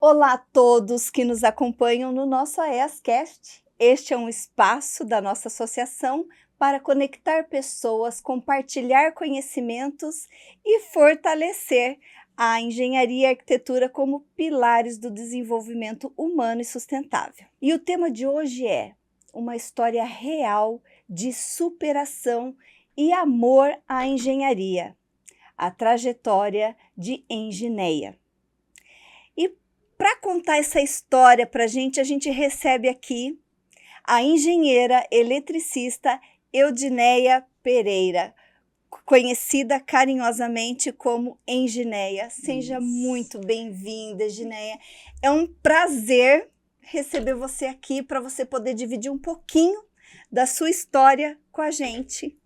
Olá a todos que nos acompanham no nosso AEScast. Este é um espaço da nossa associação para conectar pessoas, compartilhar conhecimentos e fortalecer a engenharia e a arquitetura como pilares do desenvolvimento humano e sustentável. E o tema de hoje é uma história real de superação e amor à engenharia, a trajetória de Engineia. Para contar essa história para a gente recebe aqui a engenheira eletricista Eudineia Pereira, conhecida carinhosamente como Engineia. Seja muito bem-vinda, Engineia. É um prazer receber você aqui para você poder dividir um pouquinho da sua história com a gente.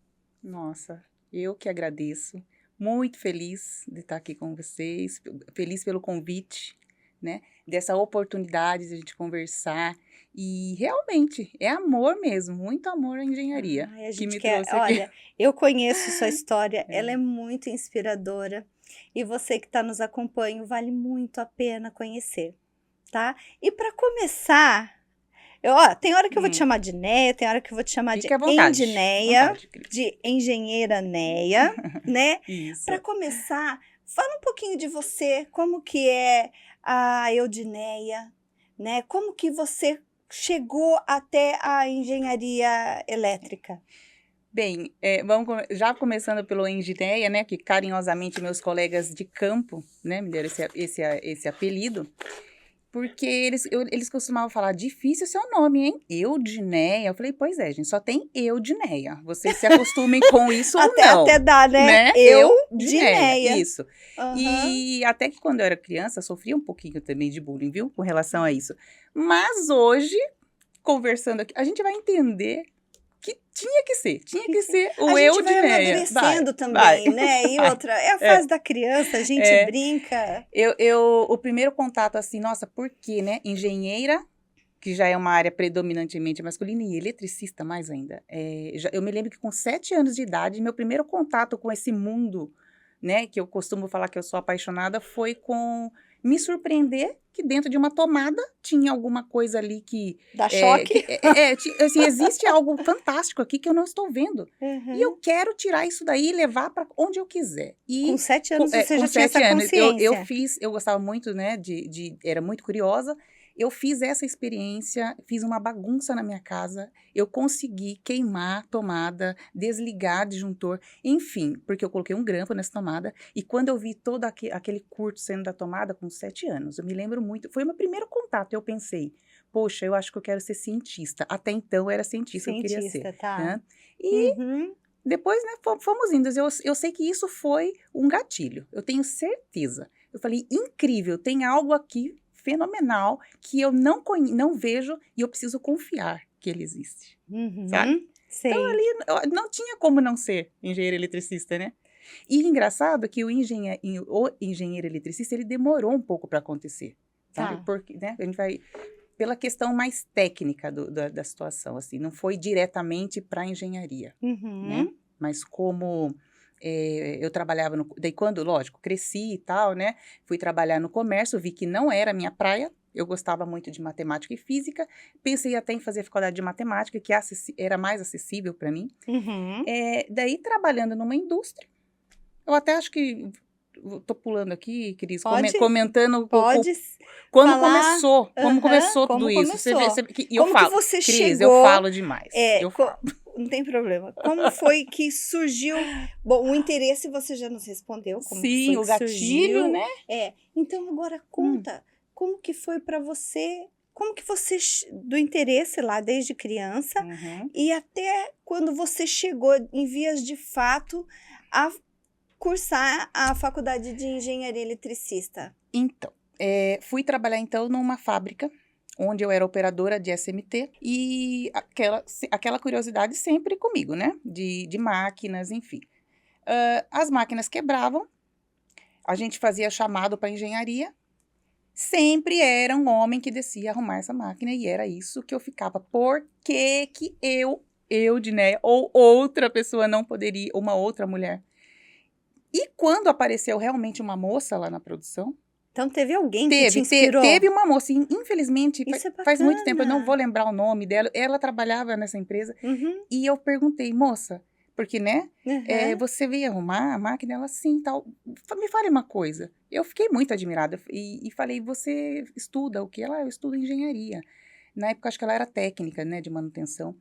Nossa, eu que agradeço. Muito feliz de estar aqui com vocês, feliz pelo convite, né? Dessa oportunidade de a gente conversar. E realmente, é amor mesmo, muito amor à engenharia Ai, a que gente me quer, trouxe aqui. olha, eu conheço sua história, ela é muito inspiradora e você que está nos acompanhando, vale muito a pena conhecer, tá? E para começar, tem hora que eu vou te chamar de Neia, tem hora que eu vou te chamar de Fique à vontade. Endineia, Cris. de engenheira Neia, né? Isso. Para começar, fala um pouquinho de você, como que é a Eudineia, né? Como que você chegou até a engenharia elétrica? Bem, já começando pelo Engineia, né, que carinhosamente meus colegas de campo, né, me deram esse apelido. Porque eles costumavam falar, difícil seu nome, hein? Eudineia. Eu falei, pois é, gente, só tem Eudineia. Vocês se acostumem com isso ou não. Até dá, né? Eudineia, Eudineia. isso. E até que quando eu era criança, sofria um pouquinho também de bullying, viu? Com relação a isso. Mas hoje, conversando aqui, a gente vai entender que tinha que ser o A gente vai Eudineia. amadurecendo também, né? E outra, é a fase da criança, a gente brinca. O primeiro contato, assim, nossa, por quê, né? Engenheira, que já é uma área predominantemente masculina, e eletricista mais ainda. Eu me lembro que com 7 anos de idade, meu primeiro contato com esse mundo, né, que eu costumo falar que eu sou apaixonada, foi com me surpreender que dentro de uma tomada tinha alguma coisa ali que... Dá choque? Assim, existe algo fantástico aqui que eu não estou vendo. E eu quero tirar isso daí e levar para onde eu quiser. E com 7 anos você já tinha essa consciência. eu gostava muito, né, era muito curiosa. Eu fiz essa experiência, fiz uma bagunça na minha casa, eu consegui queimar a tomada, desligar disjuntor, enfim, porque eu coloquei um grampo nessa tomada, e quando eu vi todo aquele curto saindo da tomada com 7 anos, eu me lembro muito, foi o meu primeiro contato, eu pensei, poxa, eu acho que eu quero ser cientista, até então eu era cientista, eu queria ser. Tá. Né? E depois, né, fomos indo, eu sei que isso foi um gatilho, eu tenho certeza. Eu falei, incrível, tem algo aqui fenomenal que eu não vejo e eu preciso confiar que ele existe, sabe? Sei. Então, ali não tinha como não ser engenheiro eletricista, né? E engraçado que o engenheiro eletricista, ele demorou um pouco para acontecer, sabe? Porque, né, a gente vai... Pela questão mais técnica da situação, assim, não foi diretamente para a engenharia, né? Mas como... eu trabalhava daí quando, lógico, cresci e tal, né, fui trabalhar no comércio, vi que não era a minha praia, eu gostava muito de matemática e física, pensei até em fazer faculdade de matemática, que era mais acessível para mim, daí trabalhando numa indústria, eu até acho que, tô pulando aqui, Cris, comentando quando começou tudo isso, você vê, como que você Cris, chegou, eu falo demais, não tem problema. Como foi que surgiu? Bom, o interesse você já nos respondeu. Como Sim, que foi o que gatilho, surgiu, né? Então agora conta, como que foi para você? Como que você, do interesse lá desde criança, e até quando você chegou em vias de fato a cursar a faculdade de engenharia eletricista? Então, fui trabalhar então numa fábrica, onde eu era operadora de SMT, e aquela curiosidade sempre comigo, né? De máquinas, enfim. As máquinas quebravam, a gente fazia chamado para engenharia, sempre era um homem que descia arrumar essa máquina, e era isso que eu ficava. Por que que Dinéia, ou outra pessoa não poderia, uma outra mulher? E quando apareceu realmente uma moça lá na produção, Então teve alguém que te Teve, inspirou? teve uma moça, infelizmente, Isso é faz muito tempo, eu não bacana. vou lembrar o nome dela, ela trabalhava nessa empresa, Uhum, e eu perguntei, moça, porque, né, aham. você veio arrumar a máquina? Ela, sim, tal, me fale uma coisa. Eu fiquei muito admirada, e falei, você estuda o quê? Ela, eu estudo engenharia. Na época, acho que ela era técnica, né, de manutenção.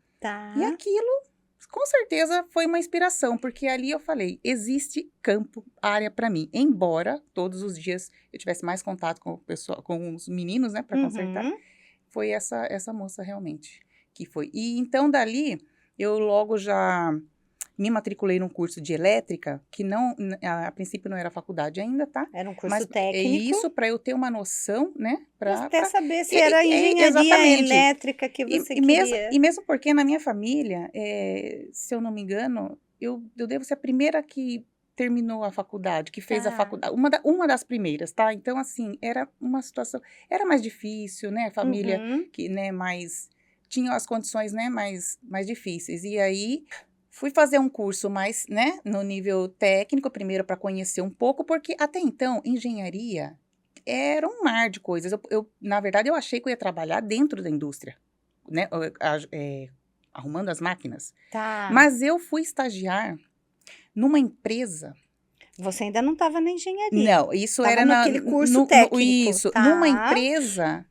E Tá. aquilo, com certeza, foi uma inspiração, porque ali eu falei, existe campo, área para mim. Embora todos os dias eu tivesse mais contato com o pessoal, com os meninos, né, para consertar, Uhum. foi essa moça realmente que foi. E então dali eu logo já me matriculei num curso de elétrica, que não, a princípio não era faculdade ainda, tá? Era um curso Mas é técnico, isso para eu ter uma noção, né? para até saber se era engenharia Exatamente. elétrica que você queria. E mesmo porque na minha família, se eu não me engano, eu devo ser a primeira que terminou a faculdade, que fez a Tá. faculdade, uma das primeiras, tá? Então, assim, era uma situação, era mais difícil, né? Família Uhum. que, né, tinha as condições, né, mais difíceis. E aí, fui fazer um curso mais, né, no nível técnico, primeiro para conhecer um pouco, porque até então, engenharia era um mar de coisas. Na verdade, eu achei que eu ia trabalhar dentro da indústria, né, arrumando as máquinas. Tá. Mas eu fui estagiar numa empresa. Você ainda não estava na engenharia. Não, isso Estava era naquele curso técnico. numa Tá. empresa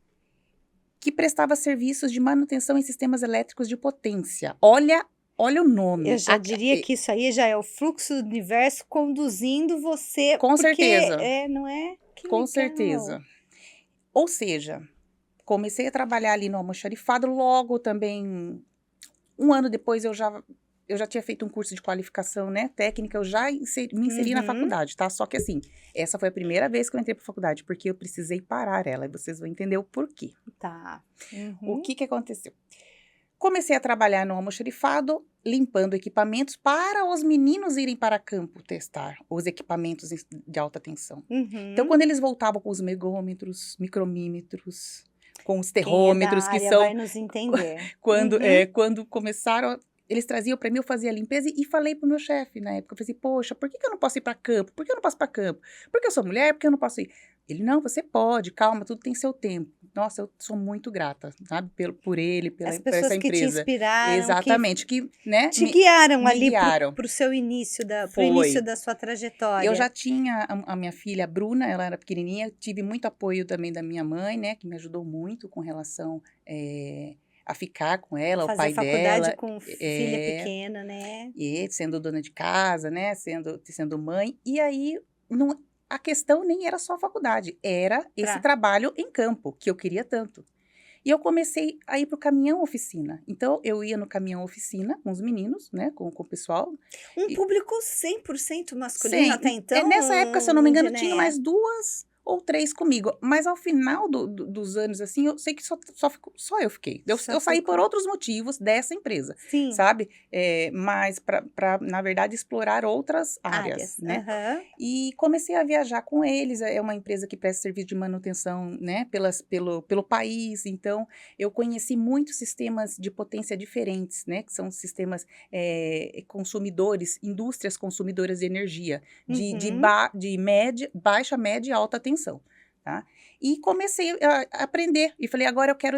que prestava serviços de manutenção em sistemas elétricos de potência. Olha o Eu nome. já diria que isso aí já é o fluxo do universo conduzindo você, Com porque certeza, não é? Que com legal. certeza. Ou seja, comecei a trabalhar ali no almoxarifado, logo também, um ano depois eu já tinha feito um curso de qualificação, né, técnica, eu já me inseri na Uhum. faculdade, tá? Só que assim, essa foi a primeira vez que eu entrei pra faculdade, porque eu precisei parar ela, e vocês vão entender o porquê. Tá. O Uhum. que aconteceu? Comecei a trabalhar no almoxarifado, limpando equipamentos para os meninos irem para campo testar os equipamentos de alta tensão. Então, Uhum. quando eles voltavam com os megômetros, micromímetros, com os Quem é da terrômetros, que área vai são nos entender. quando, Uhum. quando começaram, eles traziam para mim, eu fazia a limpeza e falei pro meu chefe na época, eu falei assim, poxa, por que que eu não posso ir para campo? Por que eu não posso para campo? Porque eu sou mulher, porque eu não posso ir? Ele, não, você pode, calma, tudo tem seu tempo. Nossa, eu sou muito grata, sabe, por ele, As por essa pessoas que te empresa. inspiraram, que Exatamente, que, né, te guiaram me ali guiaram. para o seu início pro início Foi. da sua Eu já trajetória. tinha a minha filha, a Bruna, ela era pequenininha, tive muito apoio também da minha mãe, né, que me ajudou muito com relação a ficar com ela, o Fazer pai faculdade dela, com filha é, pequena, né? e sendo dona de casa, né, sendo mãe, e aí não, a questão nem era só a faculdade, era esse Pra trabalho em campo, que eu queria tanto. E eu comecei a ir para o caminhão oficina. Então, eu ia no caminhão oficina com os meninos, né, com o pessoal. um E público 100% masculino até sem, então, nessa época, se eu não me engano, tinha Dineia? mais 2 ou 3 comigo. Mas ao final dos anos, assim, eu sei que só eu fiquei. Só Eu saí por ficou. outros motivos dessa empresa, Sim, sabe? Mas para, na verdade, explorar outras áreas, áreas. né? Aham. E comecei a viajar com eles. É uma empresa que presta serviço de manutenção, né, pelo país. Então, eu conheci muitos sistemas de potência diferentes, né, que são sistemas consumidores, indústrias consumidoras de energia, Uhum. de média, baixa, média e alta tensão. Tá? E comecei a aprender. E falei, agora eu quero.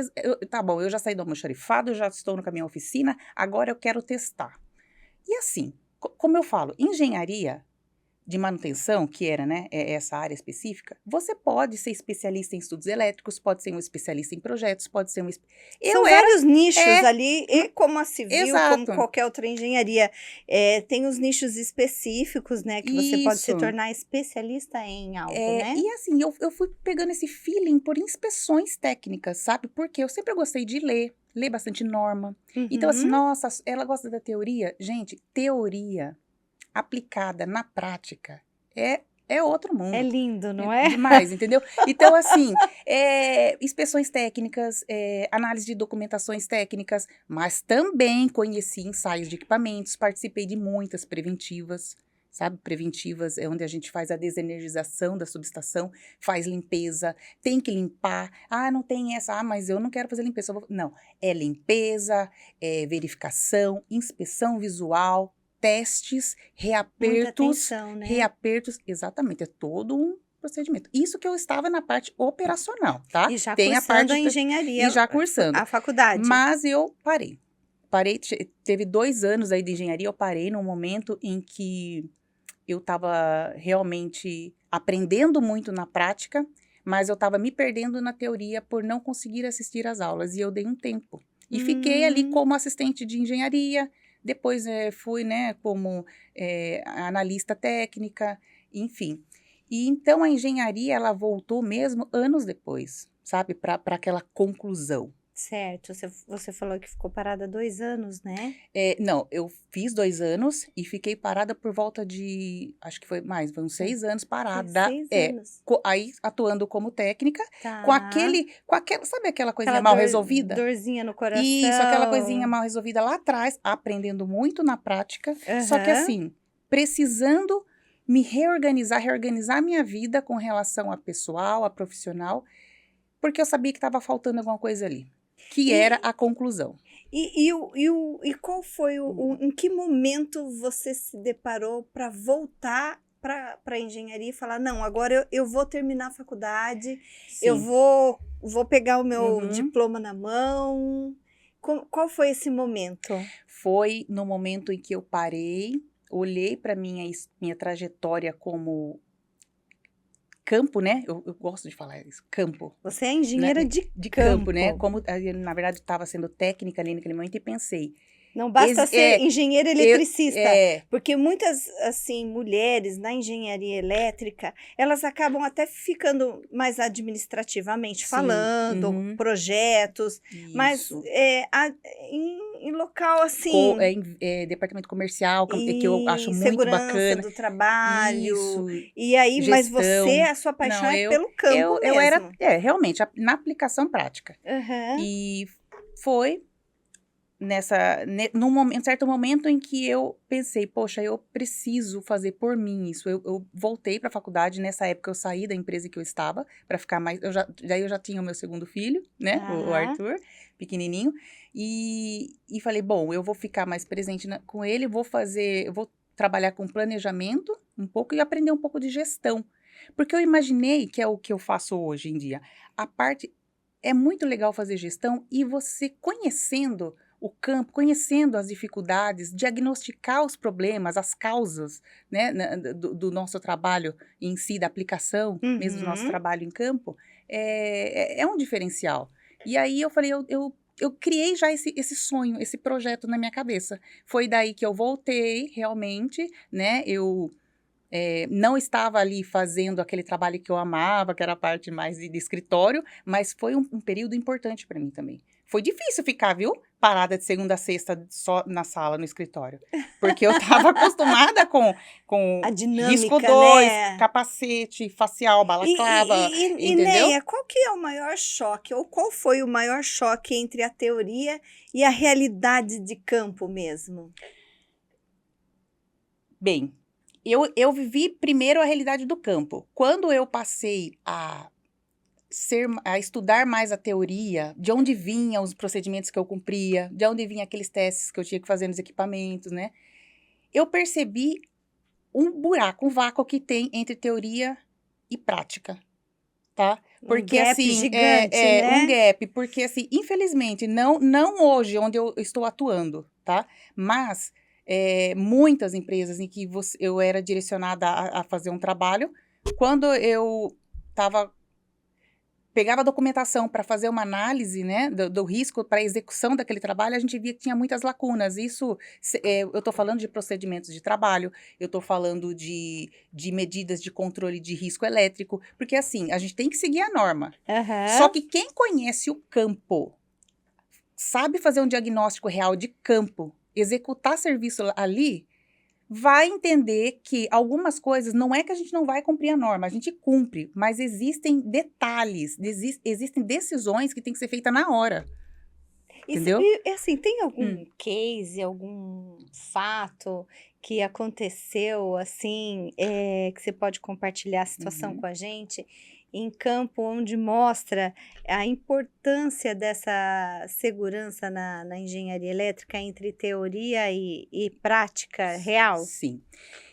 Tá bom, eu já saí do almoxarifado, eu já estou no caminhão oficina, agora eu quero testar. E assim, como eu falo, engenharia de manutenção, que era, né, essa área específica, você pode ser especialista em estudos elétricos, pode ser um especialista em projetos, pode ser São eu era, vários nichos é, ali, e como a civil, como exato, qualquer outra engenharia, tem os nichos específicos, né, que você pode se isso. tornar especialista em algo, né? E assim, eu fui pegando esse feeling por inspeções técnicas, sabe? Porque eu sempre gostei de ler bastante norma. Então, assim, Uhum. nossa, ela gosta da teoria. Gente, teoria aplicada na prática é outro É mundo. lindo, É não é? demais, entendeu? Então, assim, inspeções técnicas, análise de documentações técnicas, mas também conheci ensaios de equipamentos, participei de muitas preventivas, sabe? Preventivas é onde a gente faz a desenergização da subestação, faz limpeza, tem que limpar. Ah, não tem essa, mas eu não quero fazer limpeza. Não, é limpeza, é verificação, inspeção visual, testes, Muita reapertos. atenção, né? Reapertos, exatamente, é todo um procedimento. Isso que eu estava na parte operacional, tá? E já Tem a cursando parte a engenharia, e já cursando. a faculdade. Mas eu parei. Teve 2 anos aí de engenharia, eu parei num momento em que eu estava realmente aprendendo muito na prática, mas eu estava me perdendo na teoria por não conseguir assistir às aulas, e eu dei um tempo. E fiquei ali como assistente de engenharia, depois fui, né, como analista técnica, enfim. E então a engenharia, ela voltou mesmo anos depois, sabe, para aquela conclusão. Certo, você falou que ficou parada 2 anos, né? Não, eu fiz 2 anos e fiquei parada por volta de, acho que foi uns 6 anos parada. 6 anos. Aí atuando como técnica, Tá. com aquela, sabe aquela coisinha Aquela mal resolvida? dorzinha no coração. Isso, aquela coisinha mal resolvida lá atrás, aprendendo muito na prática, só que assim, precisando me reorganizar a minha vida com relação a pessoal, a profissional, porque eu sabia que estava faltando alguma coisa ali, que era a conclusão. E qual foi em que momento você se deparou para voltar para a engenharia e falar, não, agora eu vou terminar a faculdade, eu Sim. vou pegar o meu diploma na mão. Qual foi esse momento? Foi no momento em que eu parei, olhei para minha trajetória como campo, né? Eu gosto de falar isso, campo. Você é engenheira, né? de campo, né? Como, na verdade, estava sendo técnica ali naquele momento e pensei. Não basta ser engenheira eletricista, porque muitas, assim, mulheres na engenharia elétrica, elas acabam até ficando mais administrativamente falando, projetos, Isso. mas em local assim... departamento comercial, que eu acho muito bacana. Segurança do trabalho. Isso. E aí, gestão. Mas você, a sua paixão é pelo campo mesmo. Eu era, realmente, na aplicação prática. E foi... num certo momento em que eu pensei, poxa, eu preciso fazer por mim isso. Eu voltei para a faculdade, nessa época eu saí da empresa que eu estava, para ficar mais... Daí eu já tinha o meu segundo filho, né, o Arthur, pequenininho, e falei, bom, eu vou ficar mais presente com ele, eu vou trabalhar com planejamento um pouco e aprender um pouco de gestão. Porque eu imaginei, que é o que eu faço hoje em dia, é muito legal fazer gestão e você conhecendo o campo, conhecendo as dificuldades, diagnosticar os problemas, as causas, né, do nosso trabalho em si, da aplicação, mesmo do nosso trabalho em campo, é um diferencial. E aí eu falei, eu criei já esse sonho, esse projeto na minha cabeça. Foi daí que eu voltei, realmente, né, eu... não estava ali fazendo aquele trabalho que eu amava, que era a parte mais de escritório, mas foi um período importante para mim também. Foi difícil ficar, viu? Parada de segunda a sexta só na sala, no escritório. Porque eu estava acostumada com a dinâmica, risco 2, né? Capacete, facial, balaclava, entendeu? E Neia, qual que é o maior choque? Ou qual foi o maior choque entre a teoria e a realidade de campo mesmo? Bem, eu vivi primeiro a realidade do campo. Quando eu passei a estudar mais a teoria, de onde vinham os procedimentos que eu cumpria, de onde vinham aqueles testes que eu tinha que fazer nos equipamentos, né? Eu percebi um buraco, um vácuo que tem entre teoria e prática, tá? Porque, gap assim, gigante, né? Um gap, porque, assim, infelizmente, não hoje, onde eu estou atuando, tá? Mas... muitas empresas em que eu era direcionada a fazer um trabalho, quando eu pegava a documentação para fazer uma análise, né, do risco para a execução daquele trabalho, a gente via que tinha muitas lacunas. Isso, eu estou falando de procedimentos de trabalho, eu estou falando de medidas de controle de risco elétrico, porque assim, a gente tem que seguir a norma. Só que quem conhece o campo, sabe fazer um diagnóstico real de campo, executar serviço ali, vai entender que algumas coisas não é que a gente não vai cumprir a norma, a gente cumpre, mas existem detalhes, existem decisões que tem que ser feitas na hora. Entendeu? E assim, tem algum case, algum fato que aconteceu, assim, que você pode compartilhar a situação com a gente, em campo onde mostra a importância dessa segurança na engenharia elétrica entre teoria e prática real? Sim.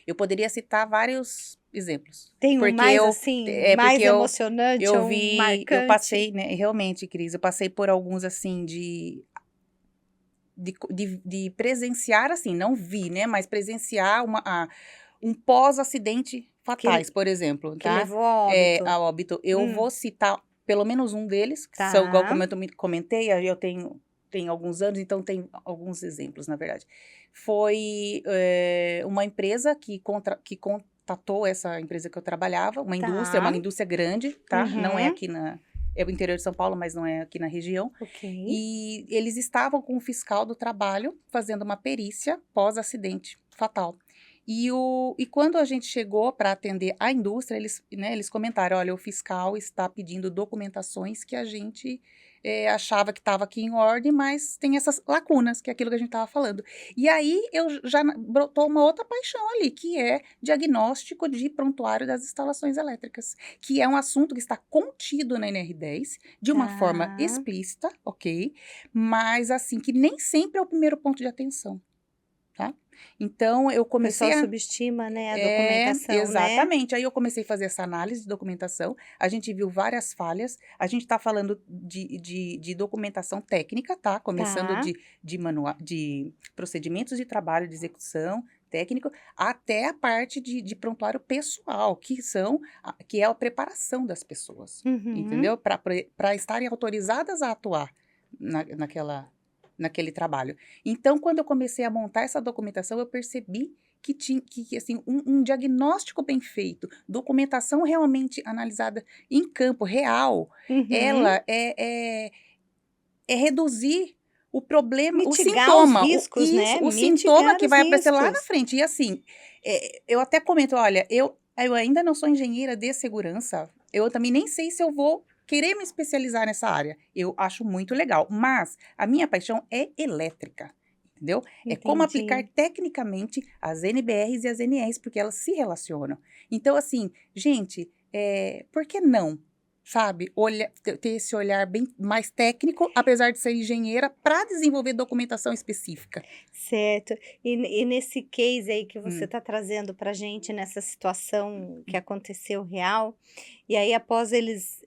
Eu poderia citar vários exemplos. Tem um Porque mais, assim, mais porque emocionante eu ou vi, eu marcante? passei, né, realmente, Cris, eu passei por alguns, assim, de presenciar, assim, não vi, né, mas presenciar um pós-acidente Que fatais, por exemplo, que tá? levou a óbito. A óbito. Eu Hum, vou citar pelo menos um deles, que são, igual tá, como eu comentei, aí eu tenho alguns anos, então tem alguns exemplos, na verdade. Foi uma empresa que contatou essa empresa que eu trabalhava, uma tá. indústria grande, tá? Não é Uhum, aqui é o interior de São Paulo, mas não é aqui na região. ok. E eles estavam com o fiscal do trabalho fazendo uma perícia pós-acidente fatal. E quando a gente chegou para atender a indústria, eles comentaram: olha, o fiscal está pedindo documentações que a gente achava que estava aqui em ordem, mas tem essas lacunas, que é aquilo que a gente estava falando. E aí brotou uma outra paixão ali, que é diagnóstico de prontuário das instalações elétricas, que é um assunto que está contido na NR10 de uma forma Tá. explícita, ok? Mas assim, que nem sempre é o primeiro ponto de atenção, tá? Então, eu O pessoal comecei a. subestima, né, a documentação, né? Exatamente. Aí eu comecei a fazer essa análise de documentação. A gente viu várias falhas. A gente está falando de documentação técnica, tá? Começando Tá. de procedimentos de trabalho, de execução técnico, até a parte de prontuário pessoal, que é a preparação das pessoas, Uhum. entendeu? Para estarem autorizadas a atuar naquele trabalho. Então, quando eu comecei a montar essa documentação, eu percebi que tinha assim, um diagnóstico bem feito, documentação realmente analisada em campo real, Uhum. ela é reduzir o problema, o Mitigar os sintoma, riscos, né? o sintoma Mitigar que os vai aparecer lá na riscos. frente. E assim, eu até comento, olha, eu ainda não sou engenheira de segurança, eu também nem sei se eu vou querer me especializar nessa área. Eu acho muito legal, mas a minha paixão é elétrica, entendeu? É como aplicar Entendi. tecnicamente as NBRs e as NEs, porque elas se relacionam. Então, assim, gente, por que não? Sabe, ter esse olhar bem mais técnico, apesar de ser engenheira, para desenvolver documentação específica. Certo. E nesse case aí que você Hum, está trazendo para gente, nessa situação que aconteceu real, e aí após eles,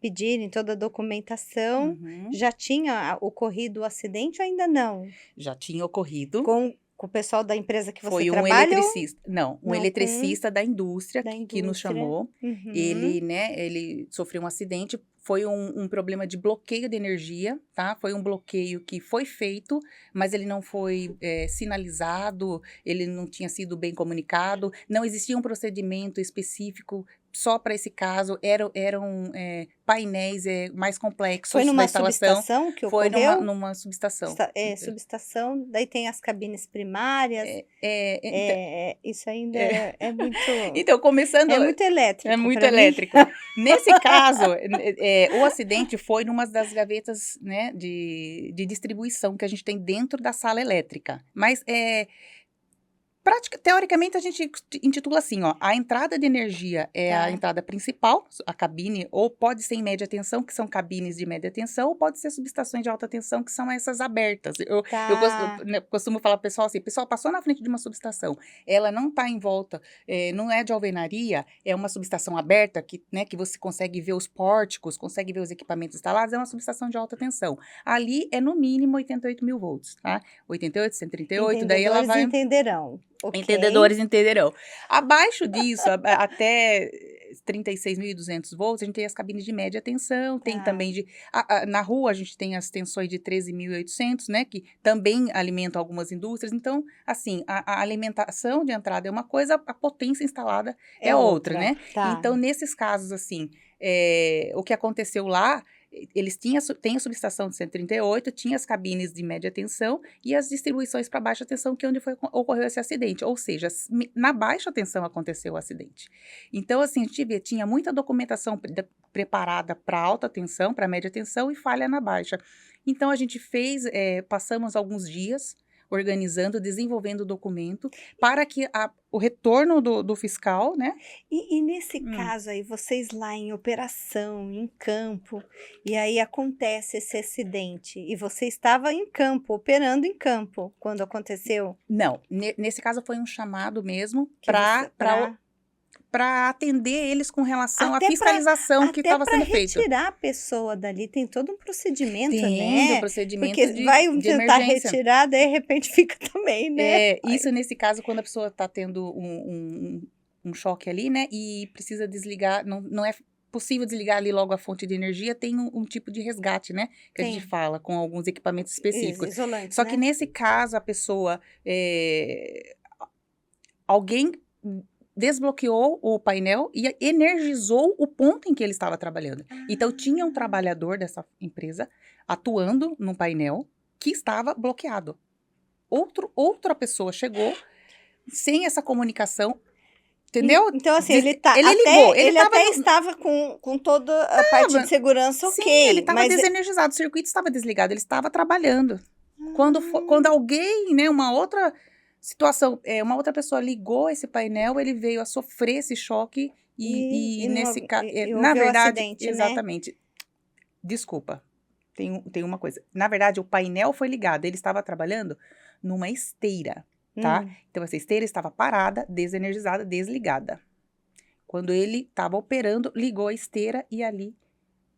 pedirem toda a documentação, uhum. já tinha ocorrido o acidente ou ainda não? Já tinha ocorrido. Com o pessoal da empresa que você Foi um trabalha ou eletricista, não, um não, com eletricista da indústria da que nos indústria? chamou. Uhum. Ele sofreu um acidente, foi um problema de bloqueio de energia, tá? Foi um bloqueio que foi feito, mas ele não foi sinalizado, ele não tinha sido bem comunicado, não existia um procedimento específico só para esse caso, eram painéis mais Foi complexos da numa instalação, subestação que foi ocorreu? numa subestação. Subestação, daí tem as cabines primárias, Então, isso ainda é muito então, começando, é muito é elétrico muito para mim. elétrico. Nesse caso, o acidente foi numa das gavetas, né, de distribuição que a gente tem dentro da sala elétrica. Mas teoricamente, a gente intitula assim, ó, a entrada de energia é a Tá. entrada principal, a cabine, ou pode ser em média tensão, que são cabines de média tensão, ou pode ser subestações de alta tensão, que são essas abertas. Tá. Né, costumo falar pro pessoal assim, pessoal, passou na frente de uma subestação, ela não está em volta, não é de alvenaria, é uma subestação aberta, né, que você consegue ver os pórticos, consegue ver os equipamentos instalados, é uma subestação de alta tensão. Ali é no mínimo 88 mil volts, tá? 88, 138, daí ela Entendedores vai. entenderão. Ok. Entendedores entenderão. Abaixo disso, até 36.200 volts, a gente tem as cabines de média tensão, tem Tá. também na rua a gente tem as tensões de 13.800, né, que também alimentam algumas indústrias. Então, assim, a alimentação de entrada é uma coisa, a potência instalada É é outra, outra. né? Tá. Então, nesses casos, assim, o que aconteceu lá, eles têm a subestação de 138, tinha as cabines de média tensão e as distribuições para baixa tensão, que é onde ocorreu esse acidente. Ou seja, na baixa tensão aconteceu o acidente. Então, assim, a gente tinha muita documentação preparada para alta tensão, para média tensão e falha na baixa. Então, a gente passamos alguns dias organizando, desenvolvendo o documento para que o retorno do fiscal, né? E nesse Hum. caso aí, vocês lá em operação, em campo, e aí acontece esse acidente, e você estava em campo, operando em campo, quando aconteceu? Não, nesse caso foi um chamado mesmo Que você para pra para atender eles com relação à Até fiscalização que estava sendo feita. retirar a pessoa dali, tem todo um procedimento, Tem né? o procedimento Porque vai de tentar emergência. retirar, de repente fica também, né? Isso nesse caso, quando a pessoa está tendo um choque ali, né? E precisa desligar, não é possível desligar ali logo a fonte de energia, tem um tipo de resgate, né? Que a gente Tem. fala, com alguns equipamentos específicos. Isolantes, Só que né? nesse caso, a pessoa... alguém desbloqueou o painel e energizou o ponto em que ele estava trabalhando. Então, tinha um trabalhador dessa empresa atuando no painel que estava bloqueado. Outra pessoa chegou sem essa comunicação, entendeu? Então, assim, Ele ligou, ele tava até estava com toda a parte de segurança, sim, ok. ele estava mas desenergizado, o circuito estava desligado, ele estava trabalhando. Quando alguém, né, uma outra situação, uma outra pessoa ligou esse painel, ele veio a sofrer esse choque e nesse caso, na houve o verdade, acidente, né? exatamente. Desculpa, tem uma coisa. Na verdade, o painel foi ligado, ele estava trabalhando numa esteira, tá? Então, essa esteira estava parada, desenergizada, desligada. Quando ele estava operando, ligou a esteira e ali,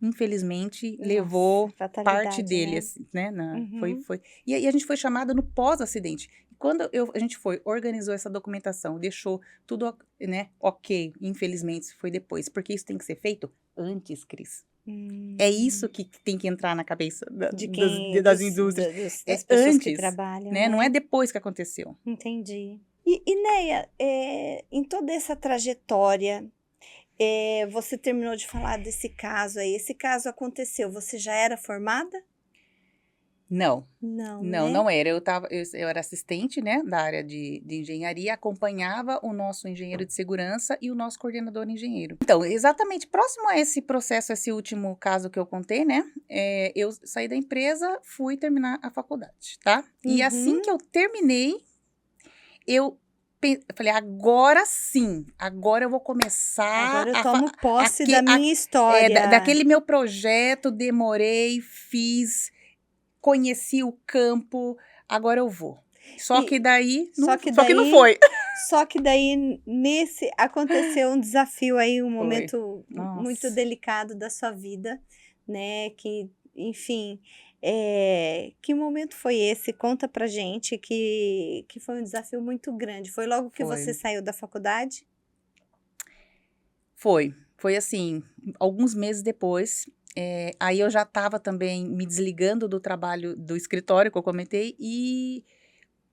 infelizmente, levou parte dele, né? assim, né? Foi. E aí a gente foi chamada no pós-acidente. Quando a gente organizou essa documentação, deixou tudo, né, ok, infelizmente foi depois, porque isso tem que ser feito antes, Cris. É isso que tem que entrar na cabeça das indústrias. Das pessoas antes, que trabalham, né? Não é depois que aconteceu. Entendi. E Neia, em toda essa trajetória, você terminou de falar desse caso aí. Esse caso aconteceu, você já era formada? Não, Não, não era. Eu era assistente, né, da área de engenharia, acompanhava o nosso engenheiro de segurança e o nosso coordenador engenheiro. Então, exatamente próximo a esse processo, esse último caso que eu contei, né, eu saí da empresa, fui terminar a faculdade, tá? E assim que eu terminei, eu falei, agora sim, agora eu vou começar Agora eu tomo posse da minha história. daquele meu projeto, demorei, fiz, conheci o campo, agora eu vou. Só que daí não foi. Só que daí aconteceu um desafio aí, um Foi. momento Nossa. muito delicado da sua vida, né? Que, enfim, que momento foi esse? Conta pra gente que foi um desafio muito grande. Foi logo que Foi. você saiu da faculdade? Foi assim, alguns meses depois. Aí eu já estava também me desligando do trabalho do escritório que eu comentei e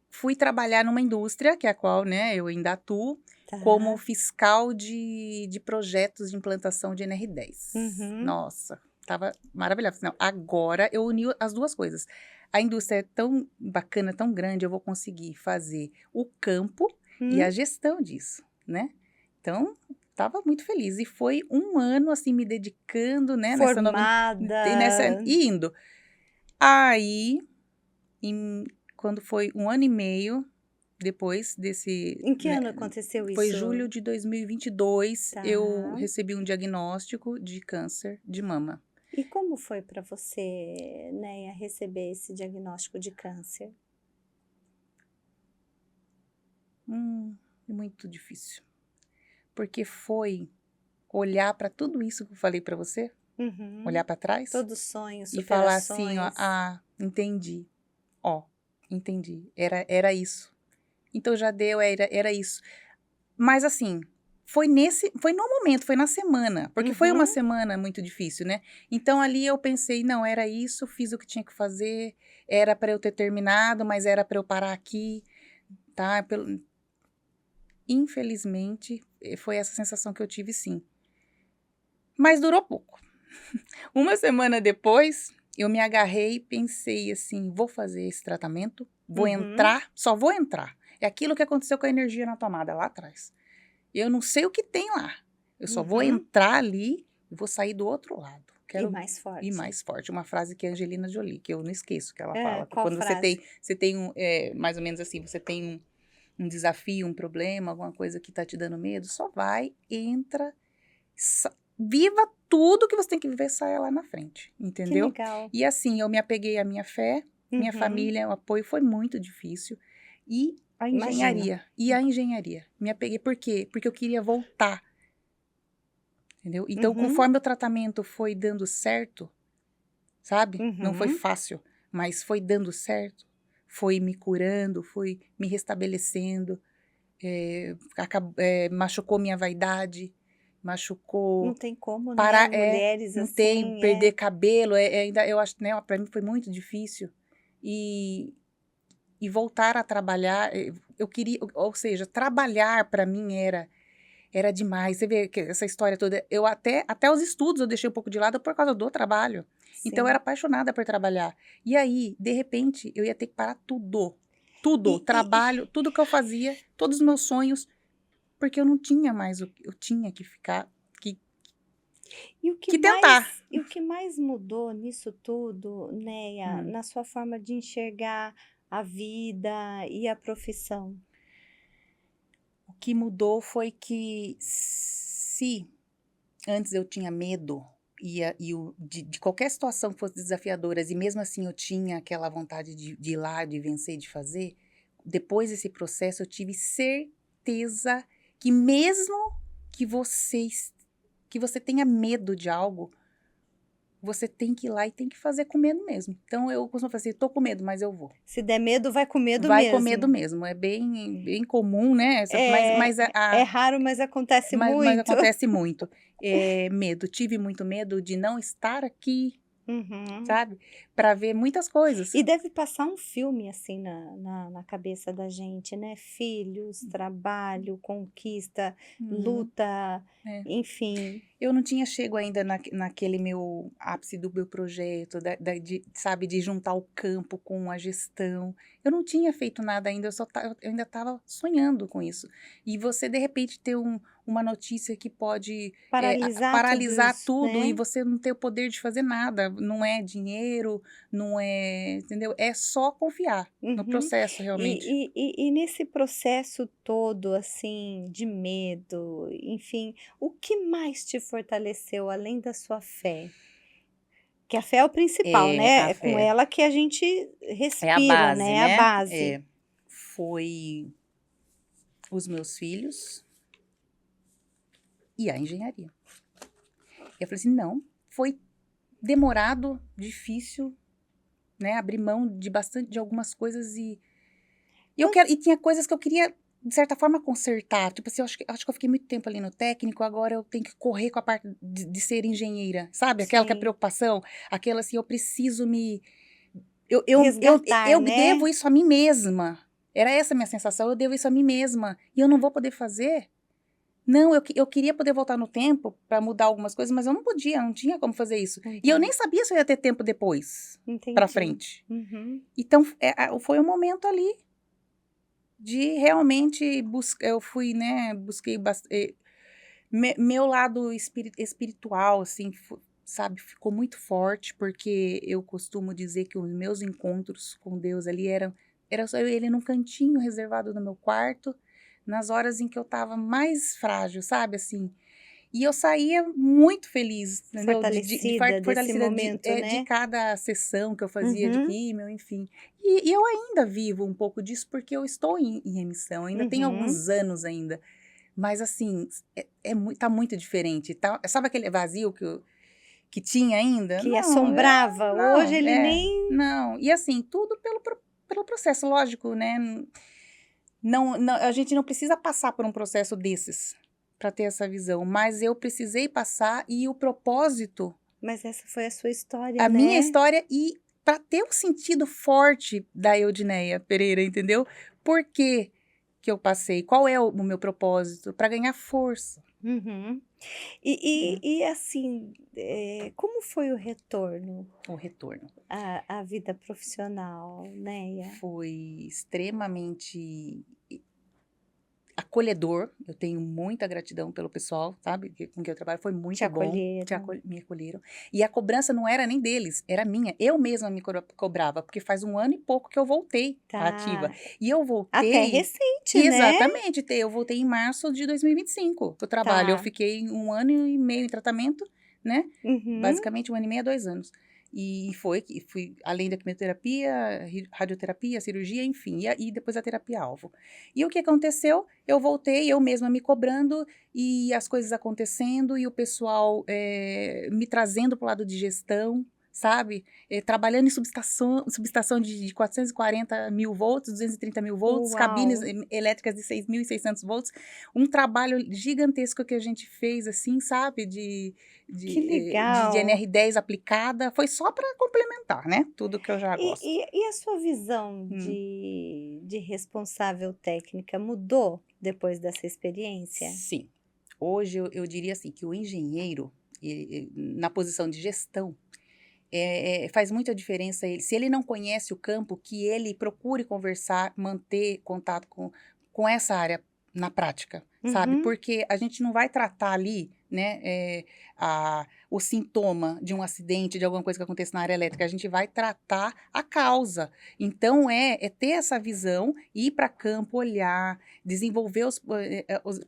fui trabalhar numa indústria, que é a qual, né, eu ainda atuo, Tá. como fiscal de projetos de implantação de NR10. Nossa, estava maravilhosa. Não, agora eu uni as duas coisas. A indústria é tão bacana, tão grande, eu vou conseguir fazer o campo e a gestão disso, né? Então, estava muito feliz. E foi um ano, assim, me dedicando, né? Formada. Indo. Aí, quando foi 1 ano e meio depois desse... Em que né, ano aconteceu isso? Foi julho de 2022, Tá. eu recebi um diagnóstico de câncer de mama. E como foi para você, Neia, receber esse diagnóstico de câncer? Muito difícil. Porque foi olhar para tudo isso que eu falei para você, olhar para trás. Todos os sonhos, e falar superações. assim, entendi. Entendi. Era isso. Então já deu, era isso. Mas assim, foi no momento, foi na semana, porque foi uma semana muito difícil, né? Então ali eu pensei, não, era isso, fiz o que tinha que fazer, era para eu ter terminado, mas era para eu parar aqui, tá? Infelizmente, foi essa sensação que eu tive, sim. Mas durou pouco. Uma semana depois, eu me agarrei e pensei assim, vou fazer esse tratamento, vou entrar, só vou entrar. É aquilo que aconteceu com a energia na tomada lá atrás. Eu não sei o que tem lá. Eu só vou entrar ali e vou sair do outro lado. E mais forte. E mais forte. Uma frase que é Angelina Jolie, que eu não esqueço que ela fala. Qual quando frase? você tem mais ou menos assim, você tem um desafio, um problema, alguma coisa que tá te dando medo, só vai, entra, viva tudo que você tem que viver, saia lá na frente, entendeu? Que legal. E assim, eu me apeguei à minha fé, minha família, o apoio foi muito difícil. E a engenharia. Me apeguei, por quê? Porque eu queria voltar entendeu? Então, conforme o tratamento foi dando certo, sabe? Não foi fácil, mas foi dando certo. Foi me curando, foi me restabelecendo. Machucou minha vaidade, machucou... Não tem como, Parar, né? Mulheres não assim, tem, perder cabelo, ainda, eu acho, né, pra mim foi muito difícil. E voltar a trabalhar, eu queria, ou seja, trabalhar pra mim era demais. Você vê que essa história toda, eu até os estudos eu deixei um pouco de lado por causa do trabalho. Então eu era apaixonada por trabalhar. E aí, de repente, eu ia ter que parar tudo. Tudo, trabalho, tudo que eu fazia, todos os meus sonhos, porque eu não tinha mais eu tinha que ficar, que tentar. E o que mais mudou nisso tudo, Neia, na sua forma de enxergar a vida e a profissão? O que mudou foi que se antes eu tinha medo de qualquer situação que fosse desafiadora, e mesmo assim eu tinha aquela vontade de ir lá, de vencer, de fazer, depois desse processo eu tive certeza que mesmo que você tenha medo de algo, você tem que ir lá e tem que fazer com medo mesmo. Então eu costumo fazer assim, tô com medo, mas eu vou. Se der medo, vai com medo Vai mesmo. com medo mesmo. É bem comum, né? É raro, mas acontece mas muito. acontece muito. Medo. Tive muito medo de não estar aqui, sabe? Para ver muitas coisas. E deve passar um filme assim na cabeça da gente, né? Filhos, trabalho, conquista, luta, enfim. Eu não tinha chego ainda naquele meu ápice do meu projeto, sabe, de juntar o campo com a gestão. Eu não tinha feito nada ainda, eu ainda estava sonhando com isso. E você, de repente, ter uma notícia que pode paralisar tudo, né? E você não ter o poder de fazer nada. Não é dinheiro, não é, entendeu? É só confiar no processo, realmente. E nesse processo todo, assim, de medo, enfim, o que mais te fortaleceu além da sua fé? Que a fé é o principal, né? A É com fé. ela que a gente É a respira, base, né? né? A base. Foi os meus filhos e a engenharia. Eu falei assim, não, foi demorado, difícil, né? Abrir mão de algumas coisas e tinha coisas que eu queria, de certa forma, consertar. Tipo assim, acho que eu fiquei muito tempo ali no técnico, agora eu tenho que correr com a parte de ser engenheira, sabe? Aquela que é a preocupação, aquela assim, eu preciso Resgatar, eu né? devo isso a mim mesma. Era essa a minha sensação, eu devo isso a mim mesma. E eu não vou poder fazer. Não, eu queria poder voltar no tempo para mudar algumas coisas, mas eu não podia, não tinha como fazer isso. E eu nem sabia se eu ia ter tempo depois, para frente. Então, foi um momento ali de realmente buscar, eu fui, né, busquei meu lado espiritual, assim, sabe, ficou muito forte, porque eu costumo dizer que os meus encontros com Deus ali era só eu e ele num cantinho reservado no meu quarto, nas horas em que eu estava mais frágil, sabe, assim. E eu saía muito feliz, entendeu? Fortalecida desse momento, né? De cada sessão que eu fazia de químio, enfim. E eu ainda vivo um pouco disso porque eu estou em remissão, ainda tenho alguns anos ainda. Mas assim, tá muito diferente. Sabe aquele vazio que tinha ainda? Que Não, assombrava. Hoje ele nem... Não, e assim, tudo pelo processo, lógico, né? Não, a gente não precisa passar por um processo desses para ter essa visão, mas eu precisei passar e o propósito... Mas essa foi a sua história, a né? minha história e para ter um sentido forte da Eudineia Pereira, entendeu? Por que eu passei? Qual é o meu propósito? Para ganhar força. E assim, como foi o retorno? O retorno. À vida profissional, Neia? Foi extremamente acolhedor. Eu tenho muita gratidão pelo pessoal, sabe? Com quem eu trabalho. Foi muito bom. Me acolheram. E a cobrança não era nem deles, era minha. Eu mesma me cobrava, porque faz 1 ano e pouco que eu voltei ativa. E eu voltei... Até recente, né? Exatamente. Eu voltei em março de 2025 pro trabalho. Eu fiquei 1 ano e meio em tratamento, né? Basicamente 1 ano e meio a 2 anos. E fui além da quimioterapia, radioterapia, cirurgia, enfim, e depois a terapia-alvo. E o que aconteceu? Eu voltei, eu mesma me cobrando, e as coisas acontecendo, e o pessoal me trazendo para o lado de gestão, sabe? Trabalhando em subestação de 440 mil volts, 230 mil volts, Uau. cabines elétricas de 6.600 volts. Um trabalho gigantesco que a gente fez, assim, sabe? Que De legal. NR10 aplicada. Foi só para complementar, né? Tudo que eu já gosto. E a sua visão de responsável técnica mudou depois dessa experiência? Sim. Hoje eu diria assim, que o engenheiro, na posição de gestão, faz muita diferença se ele não conhece o campo, que ele procure conversar, manter contato com essa área na prática, sabe? Uhum. Porque a gente não vai tratar ali, né, o sintoma de um acidente, de alguma coisa que aconteça na área elétrica, a gente vai tratar a causa. Então, ter essa visão, ir para campo, olhar, desenvolver os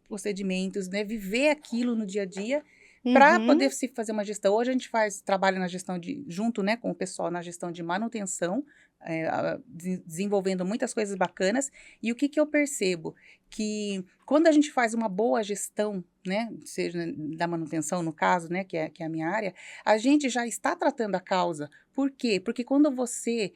procedimentos, né, viver aquilo no dia a dia, para poder se fazer uma gestão. Hoje a gente trabalha na gestão junto, né, com o pessoal na gestão de manutenção, desenvolvendo muitas coisas bacanas. E o que eu percebo? Que quando a gente faz uma boa gestão, né, seja da manutenção, no caso, né, que é a minha área, a gente já está tratando a causa. Por quê? Porque quando você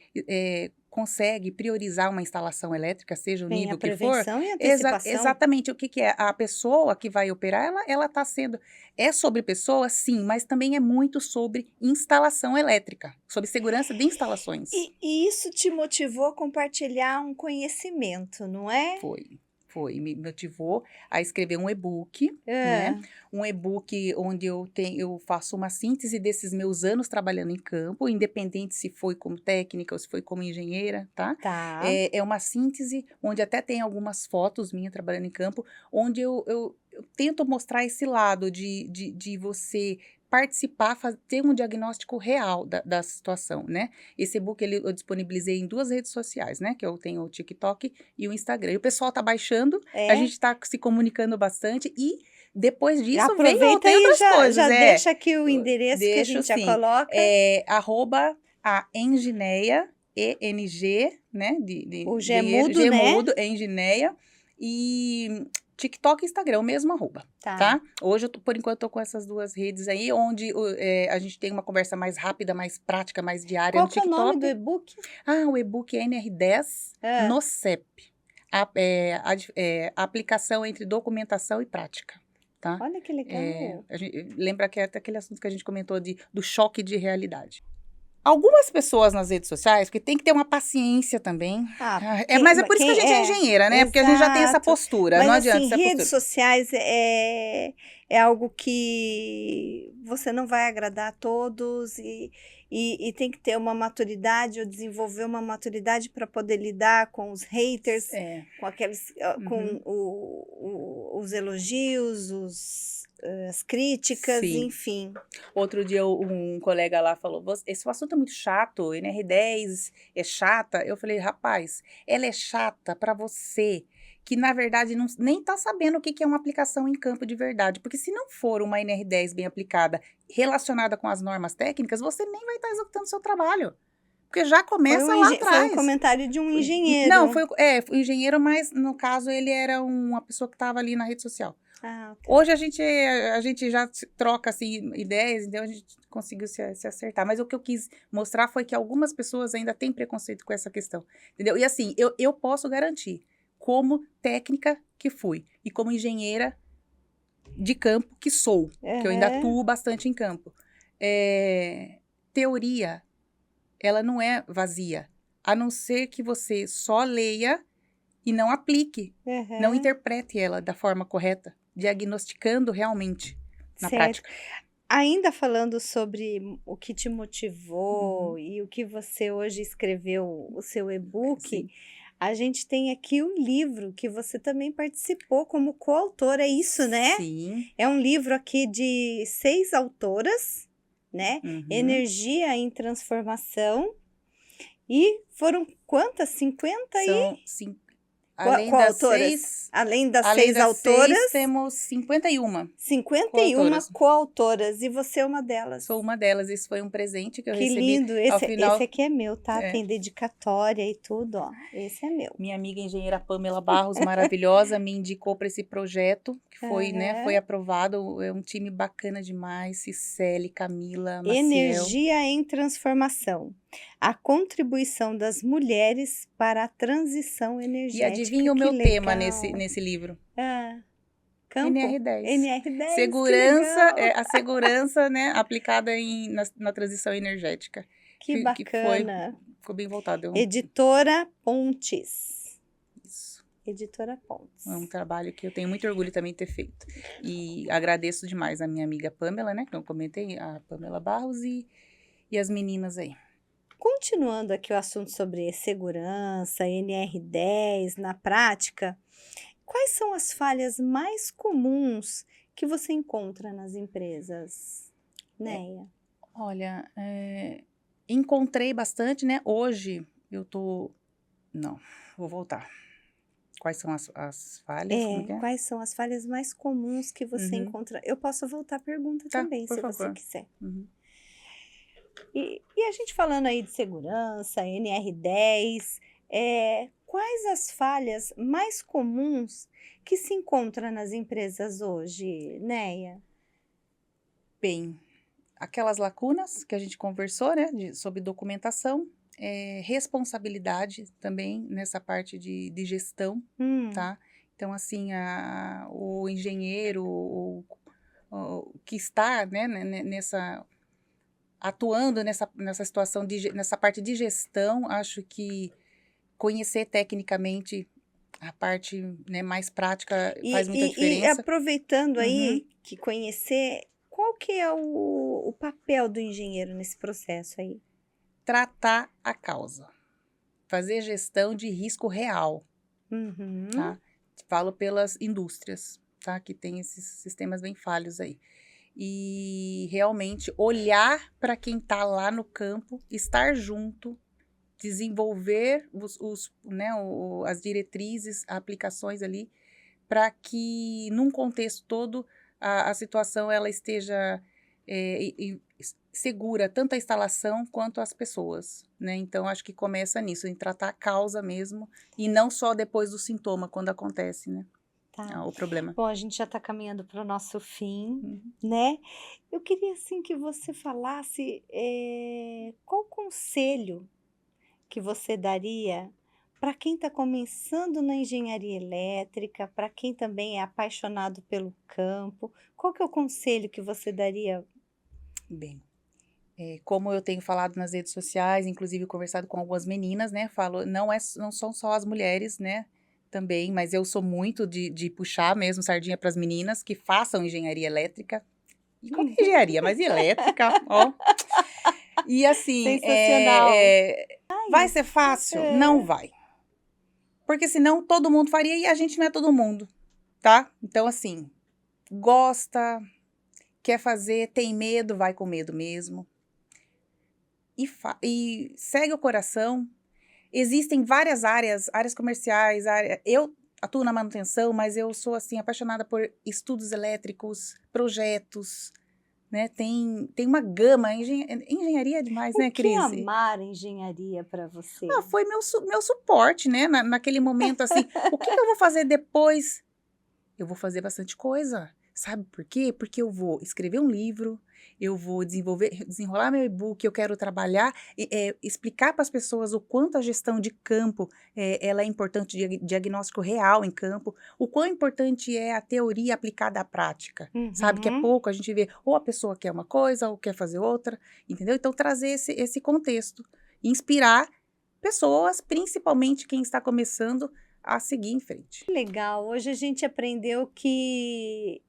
consegue priorizar uma instalação elétrica, seja o Tem nível a que for, prevenção e antecipação. exatamente, o que é? A pessoa que vai operar, ela está sendo... É sobre pessoa, sim, mas também é muito sobre instalação elétrica, sobre segurança de instalações. E isso te motivou a compartilhar um conhecimento, não é? Foi, me motivou a escrever um e-book, né? Um e-book onde eu faço uma síntese desses meus anos trabalhando em campo, independente se foi como técnica ou se foi como engenheira, tá? Tá. É uma síntese onde até tem algumas fotos minhas trabalhando em campo, onde eu tento mostrar esse lado de você participar, ter um diagnóstico real da situação, né? Esse e-book eu disponibilizei em 2 redes sociais, né? Que eu tenho o TikTok e o Instagram. E o pessoal tá baixando, a gente tá se comunicando bastante e depois disso aproveita tem outras coisas. Já deixa aqui o endereço que a gente já coloca. @ Engineia, ENG, né? O G mudo, né? mudo, Engineia. E TikTok e Instagram, o mesmo @ tá? Hoje, por enquanto, eu tô com essas 2 redes aí, onde a gente tem uma conversa mais rápida, mais prática, mais diária no TikTok. Qual que é o nome do e-book? O e-book é NR10 no CEP. A aplicação entre documentação e prática, tá? Olha que legal. Lembra que é até aquele assunto que a gente comentou do choque de realidade. Algumas pessoas nas redes sociais, porque tem que ter uma paciência também. Mas é por isso que a gente é engenheira, né? Exato. Porque a gente já tem essa postura. Mas, não adianta assim, essa postura. redes sociais é algo que você não vai agradar a todos e tem que ter uma maturidade ou desenvolver uma maturidade para poder lidar com os haters, com aqueles, com os elogios, as críticas, Sim. enfim. Outro dia um colega lá falou, esse assunto é muito chato, NR10 é chata. Eu falei, rapaz, ela é chata para você que na verdade nem está sabendo o que é uma aplicação em campo de verdade, porque se não for uma NR10 bem aplicada, relacionada com as normas técnicas, você nem vai estar executando o seu trabalho. Porque já começa lá atrás. Foi um comentário de um engenheiro. Não, foi um engenheiro, mas no caso ele era uma pessoa que estava ali na rede social. Tá. Hoje a gente já troca assim, ideias, então a gente conseguiu se acertar. Mas o que eu quis mostrar foi que algumas pessoas ainda têm preconceito com essa questão, entendeu? E assim, eu posso garantir, como técnica que fui e como engenheira de campo que sou, que eu ainda atuo bastante em campo, teoria, ela não é vazia, a não ser que você só leia e não aplique, não interprete ela da forma correta, diagnosticando realmente na prática. Ainda falando sobre o que te motivou e o que você hoje escreveu, o seu e-book, a gente tem aqui um livro que você também participou como coautora, é isso, né? Sim. É um livro aqui de 6 autoras, né? Energia em Transformação. E foram quantas? 50 São Além Qual das autoras? 6, Além das além 6 das autoras, 6, temos 51 51 coautoras. coautoras. E você é uma delas. Sou uma delas. Isso foi um presente que eu Que recebi lindo. ao final. Esse aqui é meu, tá? É. Tem dedicatória e tudo, ó. Esse é meu. Minha amiga engenheira Pamela Barros, maravilhosa, me indicou para esse projeto, que foi, né, foi aprovado. É um time bacana demais. Cicely, Camila, Maciel. Energia em transformação. A contribuição das mulheres para a transição E energética. adivinha o Que meu legal. tema nesse livro? Campo? NR10. NR10, Segurança, que legal. a segurança, né, aplicada na transição energética. Que bacana. Ficou bem voltado. Editora Pontes. Isso. Editora Pontes. É um trabalho que eu tenho muito orgulho também de ter feito. E agradeço demais a minha amiga Pamela, né, que eu comentei, a Pamela Barros e as meninas aí. Continuando aqui o assunto sobre segurança, NR10 na prática, quais são as falhas mais comuns que você encontra nas empresas, Neia? Olha, encontrei bastante, né? Hoje eu tô... Não, vou voltar. Quais são as falhas? Como que é? Quais são as falhas mais comuns que você encontra? Eu posso voltar a pergunta também, se você quiser. E a gente falando aí de segurança, NR10, quais as falhas mais comuns que se encontram nas empresas hoje, Neia? Bem, aquelas lacunas que a gente conversou, né, sobre documentação, responsabilidade também nessa parte de gestão, tá? Então, assim, o engenheiro o que está, né, atuando nessa situação, nessa parte de gestão, acho que conhecer tecnicamente a parte, né, mais prática faz muita diferença. E aproveitando aí que conhecer, qual que é o papel do engenheiro nesse processo aí? Tratar a causa. Fazer gestão de risco real, tá? Falo pelas indústrias, tá? Que tem esses sistemas bem falhos aí. E realmente olhar para quem está lá no campo, estar junto, desenvolver as diretrizes, aplicações ali, para que num contexto todo a situação ela esteja segura, tanto a instalação quanto as pessoas, né? Então acho que começa nisso, em tratar a causa mesmo, e não só depois do sintoma, quando acontece, né? O problema. Bom, a gente já está caminhando para o nosso fim, né? Eu queria, assim, que você falasse qual conselho que você daria para quem está começando na engenharia elétrica, para quem também é apaixonado pelo campo. Qual que é o conselho que você daria? Bem, como eu tenho falado nas redes sociais, inclusive conversado com algumas meninas, né? Falo, não são só as mulheres, né? Também, mas eu sou muito de puxar mesmo sardinha para as meninas que façam engenharia elétrica. E qualquer engenharia, mas elétrica, ó. E assim, Sensacional. Vai ser fácil? Não vai. Porque senão todo mundo faria e a gente não é todo mundo, tá? Então assim, gosta, quer fazer, tem medo, vai com medo mesmo. E segue o coração. Existem várias áreas comerciais, eu atuo na manutenção, mas eu sou, assim, apaixonada por estudos elétricos, projetos, né? Tem uma gama, engenharia é demais, né, Cris? O que amar engenharia para você? Foi meu suporte, né, naquele momento, assim, o que eu vou fazer depois? Eu vou fazer bastante coisa, sabe por quê? Porque eu vou escrever um livro, eu vou desenrolar meu e-book, eu quero trabalhar, explicar para as pessoas o quanto a gestão de campo ela é importante, diagnóstico real em campo, o quão importante é a teoria aplicada à prática, sabe? Que é pouco, a gente vê ou a pessoa quer uma coisa ou quer fazer outra, entendeu? Então, trazer esse contexto, inspirar pessoas, principalmente quem está começando a seguir em frente. Legal, hoje a gente aprendeu que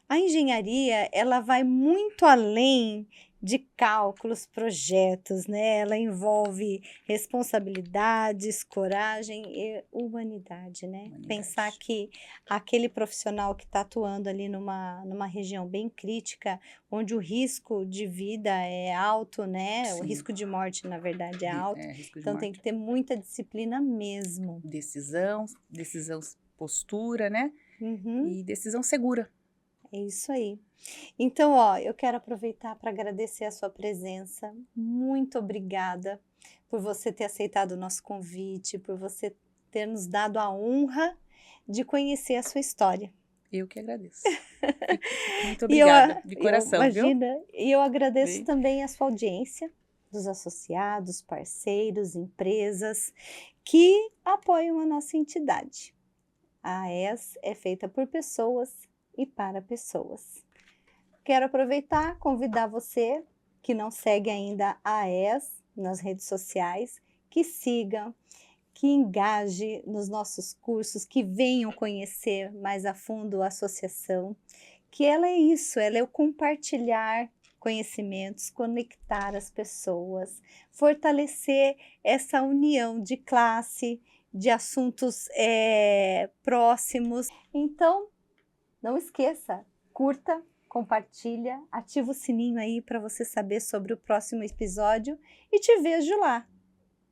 a engenharia, ela vai muito além de cálculos, projetos, né? Ela envolve responsabilidades, coragem e humanidade, né? Humanidade. Pensar que aquele profissional que está atuando ali numa região bem crítica, onde o risco de vida é alto, né? O Sim. risco de morte, na verdade, é alto. Risco de Então tem morte. que ter muita disciplina mesmo. Decisão, postura, né? Uhum. E decisão segura. É isso aí. Então, ó, eu quero aproveitar para agradecer a sua presença. Muito obrigada por você ter aceitado o nosso convite, por você ter nos dado a honra de conhecer a sua história. Eu que agradeço. Muito E eu, obrigada, de coração, imagina, viu? e eu agradeço Bem. também a sua audiência, dos associados, parceiros, empresas que apoiam a nossa entidade. A AES é feita por pessoas e para pessoas. Quero aproveitar, convidar você que não segue ainda a AES nas redes sociais, que siga, que engaje nos nossos cursos, que venham conhecer mais a fundo a associação, que ela é isso, ela é o compartilhar conhecimentos, conectar as pessoas, fortalecer essa união de classe, de assuntos próximos. Então, não esqueça, curta, compartilha, ativa o sininho aí para você saber sobre o próximo episódio e te vejo lá.